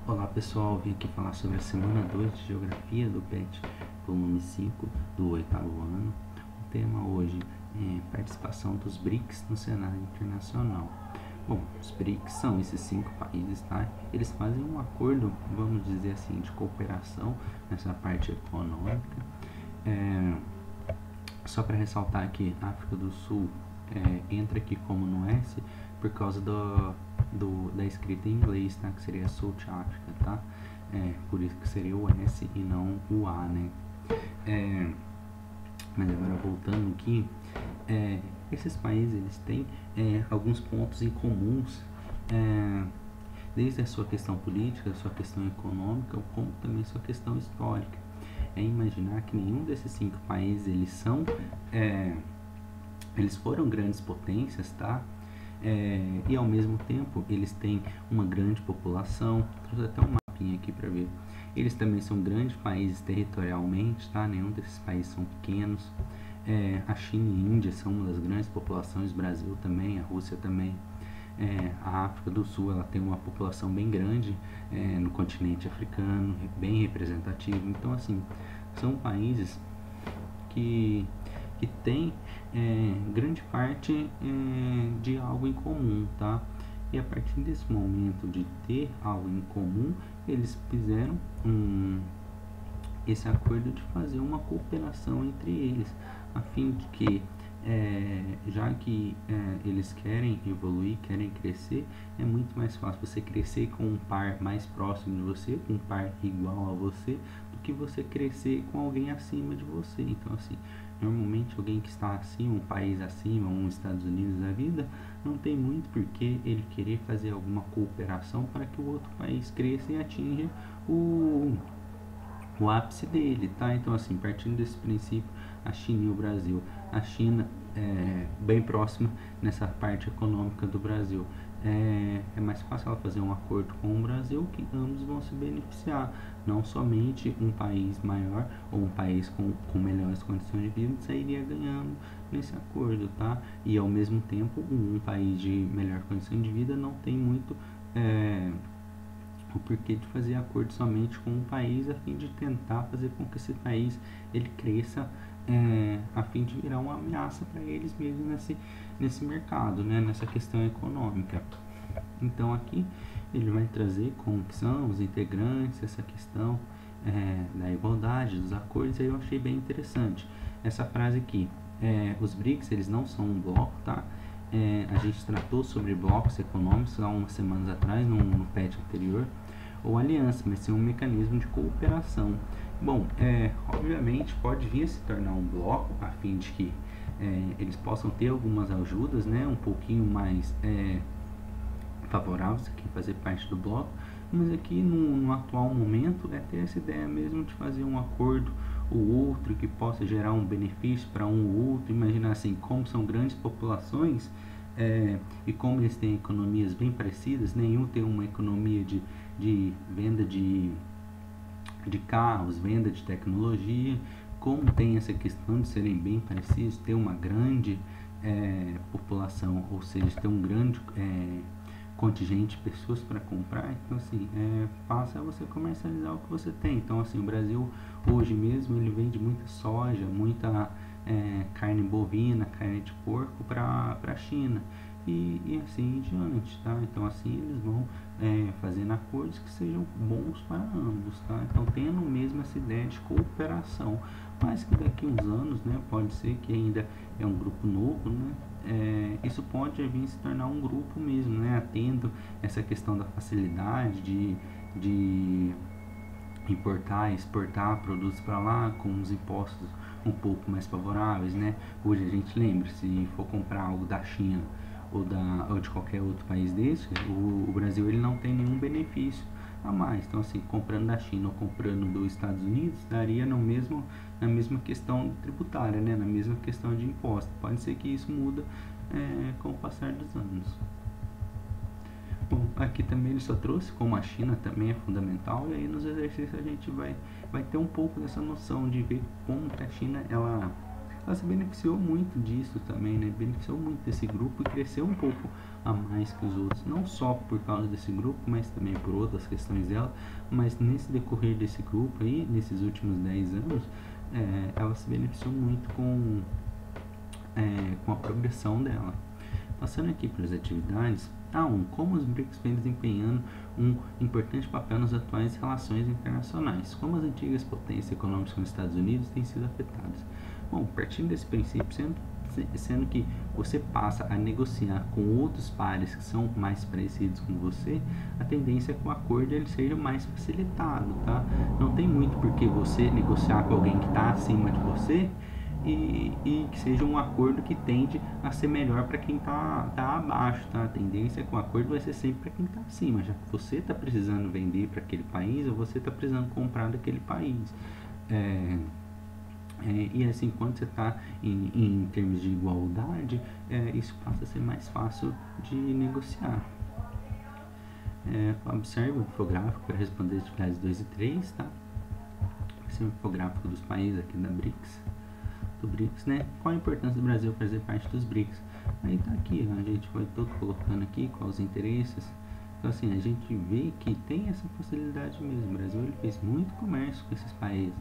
Olá pessoal, vim aqui falar sobre a semana 2 de Geografia do PET, volume 5 do 8º ano. O tema hoje é participação dos BRICS no cenário internacional. Bom, os BRICS são esses 5 países, tá? Eles fazem um acordo, vamos dizer assim, de cooperação nessa parte econômica. Só para ressaltar que a África do Sul entra aqui como no S por causa da escrita em inglês, tá? Que seria South Africa, tá? Por isso que seria o S e não o A, né? Mas agora voltando aqui, esses países eles têm alguns pontos em comuns, desde a sua questão política, a sua questão econômica, como também a sua questão histórica. É imaginar que nenhum desses 5 países eles foram grandes potências, tá? E ao mesmo tempo eles têm uma grande população. Trouxe até um mapinha aqui para ver. Eles também são grandes países territorialmente, tá? Nenhum desses países são pequenos. A China e a Índia são uma das grandes populações, o Brasil também, a Rússia também. A África do Sul ela tem uma população bem grande no continente africano, bem representativo. Então, assim, são países que têm grande parte de algo em comum, tá? E a partir desse momento de ter algo em comum, eles fizeram esse acordo de fazer uma cooperação entre eles, a fim de que já que eles querem evoluir, querem crescer, é muito mais fácil você crescer com um par mais próximo de você, com um par igual a você, do que você crescer com alguém acima de você. Então, assim, normalmente alguém que está acima, um país acima, Estados Unidos da vida, não tem muito porquê ele querer fazer alguma cooperação para que o outro país cresça e atinja o ápice dele, tá? Então, assim, partindo desse princípio, a China e o Brasil, a China bem próxima nessa parte econômica do Brasil, é mais fácil ela fazer um acordo com o Brasil que ambos vão se beneficiar, não somente um país maior ou um país com melhores condições de vida sairia ganhando nesse acordo, tá? E ao mesmo tempo um país de melhor condição de vida não tem muito o porquê de fazer acordo somente com um país a fim de tentar fazer com que esse país ele cresça a fim de virar uma ameaça para eles mesmos nesse mercado, né, nessa questão econômica. Então aqui ele vai trazer como que são os integrantes, essa questão da igualdade, dos acordos. Aí eu achei bem interessante essa frase aqui. Os BRICS eles não são um bloco, tá? A gente tratou sobre blocos econômicos há umas semanas atrás no PET anterior, ou aliança, mas sim um mecanismo de cooperação. Bom, obviamente pode vir a se tornar um bloco a fim de que eles possam ter algumas ajudas, né, um pouquinho mais favoráveis aqui fazer parte do bloco, mas aqui no atual momento é ter essa ideia mesmo de fazer um acordo ou outro que possa gerar um benefício para um ou outro. Imagina assim, como são grandes populações e como eles têm economias bem parecidas, nenhum tem uma economia de venda de carros, venda de tecnologia, como tem essa questão de serem bem parecidos, ter uma grande população, ou seja, ter um grande contingente de pessoas para comprar. Então, assim, passa a você comercializar o que você tem. Então, assim, o Brasil hoje mesmo ele vende muita soja, muita carne bovina, carne de porco para a China e assim em diante, tá? Então, assim eles vão fazendo acordos que sejam bons para ambos, tá? Então, tendo mesmo essa ideia de cooperação, mas que daqui a uns anos, né, pode ser que ainda é um grupo novo, né? Isso pode vir se tornar um grupo mesmo, né? Atendo essa questão da facilidade de importar e exportar produtos para lá com os impostos um pouco mais favoráveis, né? Hoje a gente lembra, se for comprar algo da China ou de qualquer outro país desse, o Brasil ele não tem nenhum benefício a mais. Então, assim, comprando da China ou comprando dos Estados Unidos, daria na mesma questão tributária, né? Na mesma questão de imposto. Pode ser que isso muda com o passar dos anos. Bom, aqui também ele só trouxe como a China também é fundamental, e aí nos exercícios a gente vai ter um pouco dessa noção de ver como que a China ela ela se beneficiou muito disso também, né? Beneficiou muito desse grupo e cresceu um pouco a mais que os outros, não só por causa desse grupo, mas também por outras questões dela, mas nesse decorrer desse grupo aí, nesses últimos 10 anos, ela se beneficiou muito com a progressão dela. Passando aqui para as atividades, como os BRICS vêm desempenhando um importante papel nas atuais relações internacionais, como as antigas potências econômicas como os Estados Unidos têm sido afetadas. Bom, partindo desse princípio, sendo que você passa a negociar com outros pares que são mais parecidos com você, a tendência é que o acordo ele seja mais facilitado, tá? Não tem muito por que você negociar com alguém que está acima de você e que seja um acordo que tende a ser melhor para quem tá abaixo, tá? A tendência é que o acordo vai ser sempre para quem está acima, já que você está precisando vender para aquele país ou você está precisando comprar daquele país. E assim, quando você está em termos de igualdade, isso passa a ser mais fácil de negociar. Observe o infográfico para responder as atividades 2 e 3, tá? Esse é o infográfico dos países aqui do BRICS, né? Qual a importância do Brasil fazer parte dos BRICS? Aí tá aqui, a gente foi todo colocando aqui quais os interesses. Então assim, a gente vê que tem essa facilidade mesmo. O Brasil ele fez muito comércio com esses países.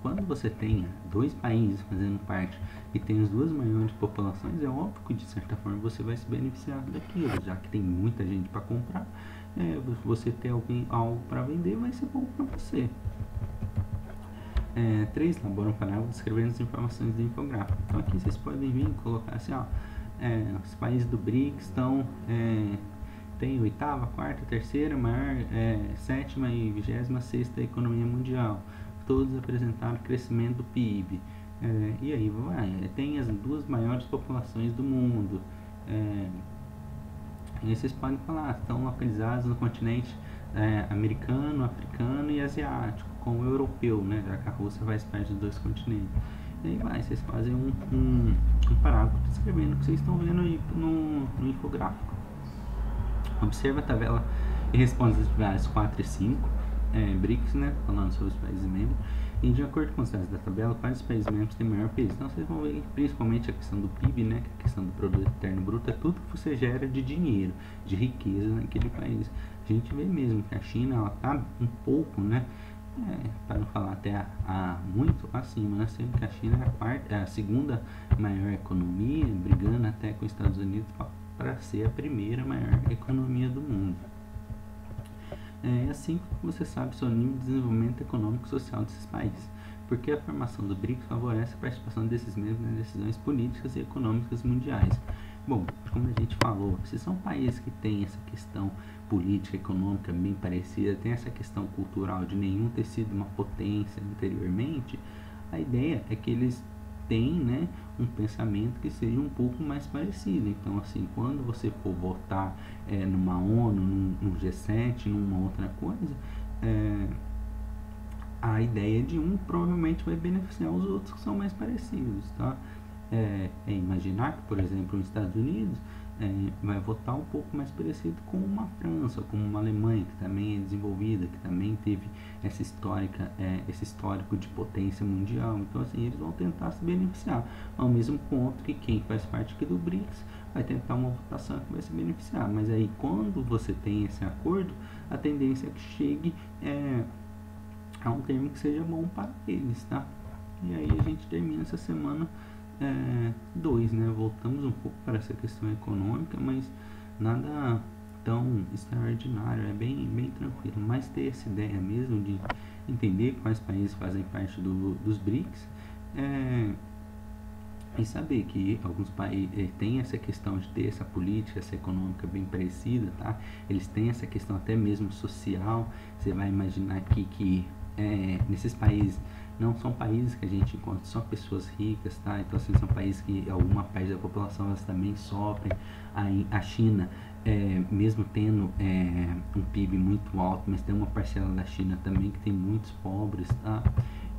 Quando você tem dois países fazendo parte e tem as duas maiores populações, é óbvio que de certa forma você vai se beneficiar daquilo, já que tem muita gente para comprar, você ter algo para vender vai ser bom para você. 3. Elabora um parágrafo descrevendo as informações do infográfico. Então aqui vocês podem vir e colocar assim, os países do BRICS estão tem oitava, quarta, terceira, maior, sétima e 26ª economia mundial. Todos apresentaram crescimento do PIB. E aí tem as duas maiores populações do mundo. E vocês podem falar, estão localizados no continente americano, africano e asiático, com o europeu, né, já que a Rússia faz parte dos dois continentes. E aí vocês fazem um parágrafo descrevendo o que vocês estão vendo aí no infográfico. Observa a tabela e responde as atividades 4 e 5, BRICS, né, falando sobre os países membros. E de acordo com os dados da tabela, quais os países membros têm maior peso? Então vocês vão ver principalmente a questão do PIB, né, que é a questão do produto interno bruto, é tudo que você gera de dinheiro, de riqueza naquele país. A gente vê mesmo que a China, ela tá um pouco, né, para não falar até muito acima, né, sendo que a China é a segunda maior economia, brigando até com os Estados Unidos para ser a primeira maior economia do mundo. Assim você sabe sobre o nível de desenvolvimento econômico e social desses países, porque a formação do BRICS favorece a participação desses membros nas decisões políticas e econômicas mundiais. Bom, como a gente falou, se são países que têm essa questão política e econômica bem parecida, tem essa questão cultural de nenhum ter sido uma potência anteriormente, a ideia é que eles têm, né, um pensamento que seja um pouco mais parecido. Então assim, quando você for votar numa ONU, num G7, numa outra coisa, a ideia de um provavelmente vai beneficiar os outros que são mais parecidos, tá? Imaginar que, por exemplo, os Estados Unidos vai votar um pouco mais parecido com uma França, como uma Alemanha, que também é desenvolvida, que também teve esse histórico de potência mundial. Então assim, eles vão tentar se beneficiar, ao mesmo ponto que quem faz parte aqui do BRICS vai tentar uma votação que vai se beneficiar. Mas aí, quando você tem esse acordo, a tendência é que chegue a um termo que seja bom para eles, tá? E aí a gente termina essa semana 2, né? Voltamos um pouco para essa questão econômica, mas nada tão extraordinário, é bem tranquilo. Mas ter essa ideia mesmo de entender quais países fazem parte dos BRICS e saber que alguns países têm essa questão de ter essa política, essa econômica bem parecida, tá? Eles têm essa questão até mesmo social. Você vai imaginar aqui que nesses países não são países que a gente encontra só pessoas ricas, tá? Então assim, são países que alguma parte da população elas também sofrem. A China, mesmo tendo um PIB muito alto, mas tem uma parcela da China também que tem muitos pobres, tá?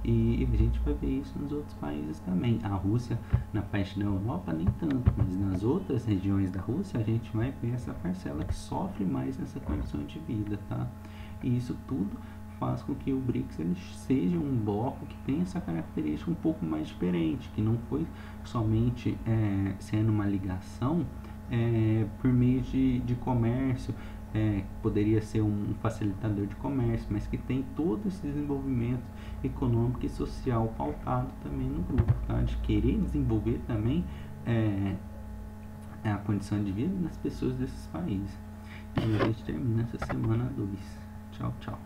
E a gente vai ver isso nos outros países também. A Rússia, na parte da Europa, nem tanto, mas nas outras regiões da Rússia a gente vai ver essa parcela que sofre mais nessa condição de vida, tá? E isso tudo faz com que o BRICS ele seja um bloco que tem essa característica um pouco mais diferente, que não foi somente sendo uma ligação por meio de comércio, poderia ser um facilitador de comércio, mas que tem todo esse desenvolvimento econômico e social pautado também no grupo, tá? De querer desenvolver também a condição de vida das pessoas desses países. E a gente termina essa semana 2. Tchau, tchau.